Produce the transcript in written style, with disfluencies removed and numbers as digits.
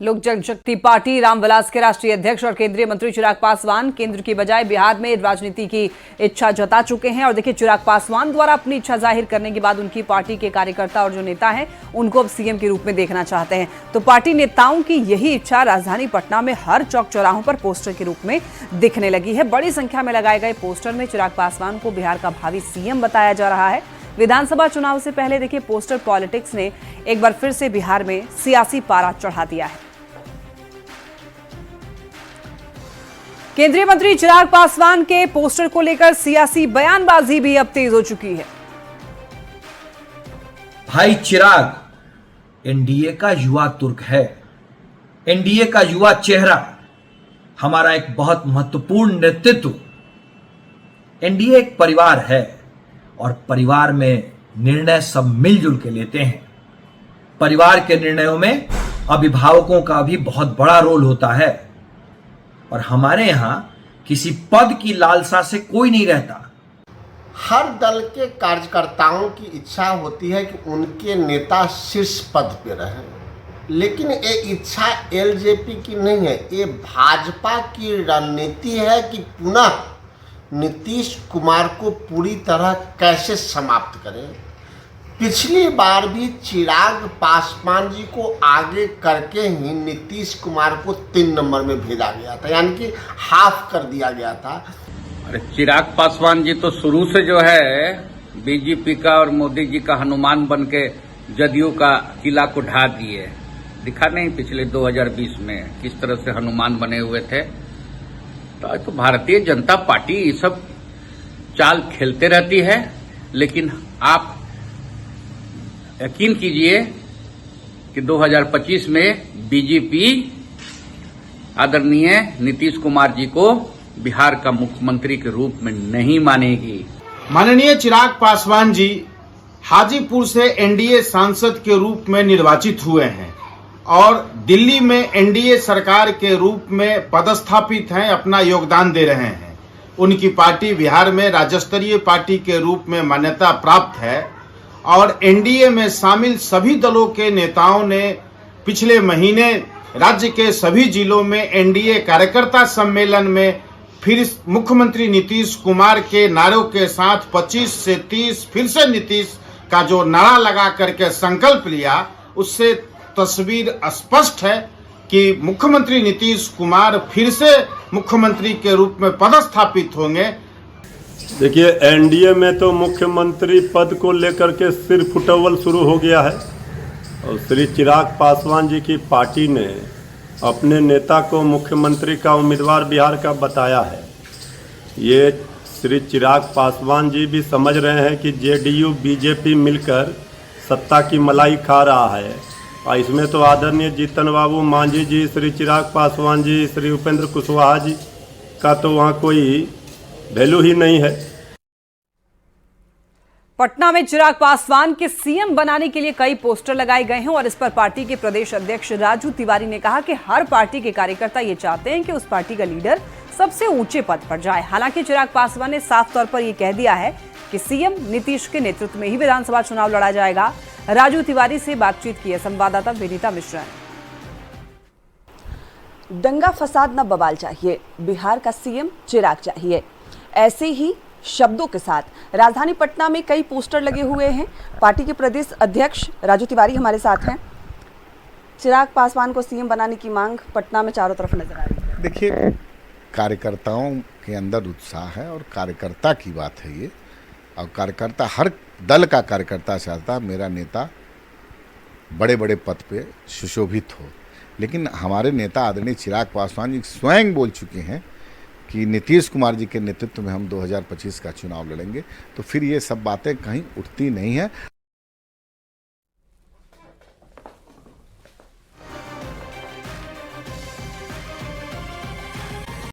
लोक जनशक्ति पार्टी रामविलास के राष्ट्रीय अध्यक्ष और केंद्रीय मंत्री चिराग पासवान केंद्र की बजाय बिहार में राजनीति की इच्छा जता चुके हैं। और देखिए, चिराग पासवान द्वारा अपनी इच्छा जाहिर करने के बाद उनकी पार्टी के कार्यकर्ता और जो नेता हैं उनको अब सीएम के रूप में देखना चाहते हैं। तो पार्टी नेताओं की यही इच्छा राजधानी पटना में हर चौक चौराहों पर पोस्टर के रूप में दिखने लगी है। बड़ी संख्या में लगाए गए पोस्टर में चिराग पासवान को बिहार का भावी सीएम बताया जा रहा है। विधानसभा चुनाव से पहले देखिए, पोस्टर पॉलिटिक्स ने एक बार फिर से बिहार में सियासी पारा चढ़ा दिया है। केंद्रीय मंत्री चिराग पासवान के पोस्टर को लेकर सियासी बयानबाजी भी अब तेज हो चुकी है। भाई चिराग एनडीए का युवा तुर्क है, एनडीए का युवा चेहरा, हमारा एक बहुत महत्वपूर्ण नेतृत्व। एनडीए एक परिवार है और परिवार में निर्णय सब मिलजुल के लेते हैं। परिवार के निर्णयों में अभिभावकों का भी बहुत बड़ा रोल होता है और हमारे यहां किसी पद की लालसा से कोई नहीं रहता। हर दल के कार्यकर्ताओं की इच्छा होती है कि उनके नेता शीर्ष पद पे रहें, लेकिन ये इच्छा एलजेपी की नहीं है, ये भाजपा की रणनीति है कि पुनः नीतीश कुमार को पूरी तरह कैसे समाप्त करें। पिछली बार भी चिराग पासवान जी को आगे करके ही नीतीश कुमार को 3 नंबर में भेजा गया था, यानी कि हाफ कर दिया गया था। अरे चिराग पासवान जी तो शुरू से जो है बीजेपी का और मोदी जी का हनुमान बन के जदयू का किला को ढा दिए। दिखा नहीं पिछले 2020 में किस तरह से हनुमान बने हुए थे। तो भारतीय जनता पार्टी ये सब चाल खेलते रहती है, लेकिन आप यकीन कीजिए कि 2025 में बीजेपी आदरणीय नीतीश कुमार जी को बिहार का मुख्यमंत्री के रूप में नहीं मानेगी। माननीय चिराग पासवान जी हाजीपुर से एनडीए सांसद के रूप में निर्वाचित हुए हैं और दिल्ली में एनडीए सरकार के रूप में पदस्थापित हैं, अपना योगदान दे रहे हैं। उनकी पार्टी बिहार में राज्य स्तरीय पार्टी के रूप में मान्यता प्राप्त है और एनडीए में शामिल सभी दलों के नेताओं ने पिछले महीने राज्य के सभी जिलों में एनडीए कार्यकर्ता सम्मेलन में फिर मुख्यमंत्री नीतीश कुमार के नारों के साथ 25 से 30 फिर से नीतीश का जो नारा लगा करके संकल्प लिया, उससे तस्वीर स्पष्ट है कि मुख्यमंत्री नीतीश कुमार फिर से मुख्यमंत्री के रूप में पदस्थापित होंगे। देखिए, एनडीए में तो मुख्यमंत्री पद को लेकर के सिर फुटवल शुरू हो गया है और श्री चिराग पासवान जी की पार्टी ने अपने नेता को मुख्यमंत्री का उम्मीदवार बिहार का बताया है। ये श्री चिराग पासवान जी भी समझ रहे हैं कि जेडीयू बीजेपी मिलकर सत्ता की मलाई खा रहा है और इसमें तो आदरणीय जीतन बाबू मांझी जी, श्री चिराग पासवान जी, श्री उपेंद्र कुशवाहा जी का तो वहाँ कोई वैल्यू ही नहीं है। पटना में चिराग पासवान के सीएम बनाने के लिए कई पोस्टर लगाए गए हैं और इस पर पार्टी के प्रदेश अध्यक्ष राजू तिवारी ने कहा कि हर पार्टी के कार्यकर्ता ये चाहते हैं कि उस पार्टी का लीडर सबसे ऊंचे पद पर जाए। हालांकि चिराग पासवान ने साफ तौर पर यह कह दिया है कि सीएम नीतीश के नेतृत्व में ही विधानसभा चुनाव लड़ा जाएगा। राजू तिवारी से बातचीत की है संवाददाता विनीता मिश्रा ने। दंगा फसाद न बवाल चाहिए, बिहार का सीएम चिराग चाहिए, ऐसे ही शब्दों के साथ राजधानी पटना में कई पोस्टर लगे हुए हैं। पार्टी के प्रदेश अध्यक्ष राजू तिवारी हमारे साथ हैं। चिराग पासवान को सीएम बनाने की मांग पटना में चारों तरफ नजर आ रही है। देखिए, कार्यकर्ताओं के अंदर उत्साह है और कार्यकर्ता की बात है ये, और कार्यकर्ता हर दल का कार्यकर्ता चाहता है मेरा नेता बड़े बड़े पद पे सुशोभित हो। लेकिन हमारे नेता आदरणीय चिराग पासवान जी स्वयं बोल चुके हैं कि नीतीश कुमार जी के नेतृत्व में हम 2025 का चुनाव लड़ेंगे, तो फिर ये सब बातें कहीं उठती नहीं है।